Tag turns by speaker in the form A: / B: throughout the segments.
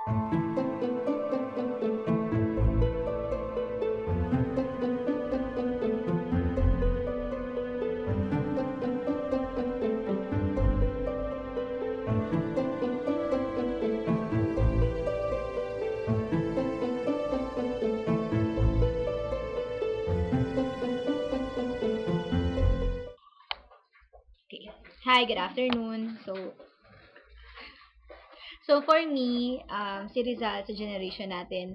A: Okay. Hi, good afternoon. So for me, si Rizal sa generation natin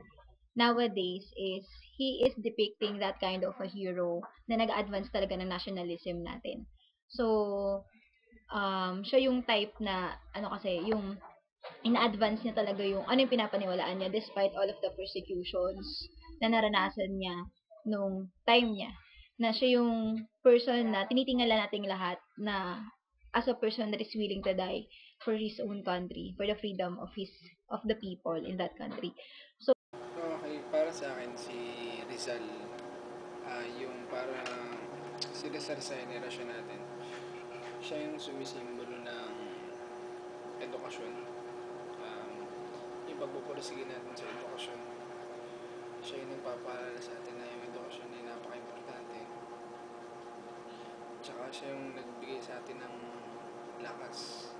A: nowadays is he is depicting that kind of a hero na nag-advance talaga ng nationalism natin. So, siya yung type na, ano kasi, yung ina-advance niya talaga yung, ano yung pinapaniwalaan niya despite all of the persecutions na naranasan niya nung time niya. Na siya yung person na tinitingala nating lahat na as a person that is willing to die for his own country, for the freedom of the people in that country. So,
B: Okay, para sa akin si Rizal, yung parang si Rizal sa generasyon natin, siya yung sumisimbolo ng edukasyon. Um, yung pagpupursige natin sa edukasyon, siya yung nagpapaalala sa atin na yung edukasyon ay napaka-importante. Tsaka siya yung nagbigay sa atin ng lakas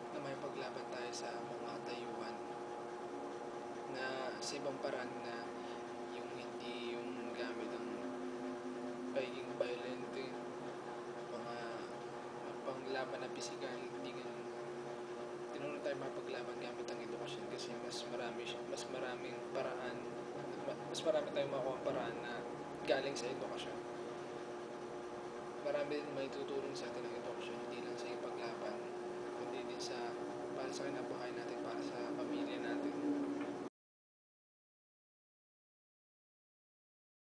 B: na may paglaban tayo sa mga katayuan na sa ibang paraan na yung hindi yung gamit ng pagiging violent, mga panglaban na pisikal, hindi ganun. Tinuro tayo mapaglaban gamit ang edukasyon kasi mas maraming paraan, mas marami tayong makuha paraan na galing sa edukasyon. Marami din may tutulong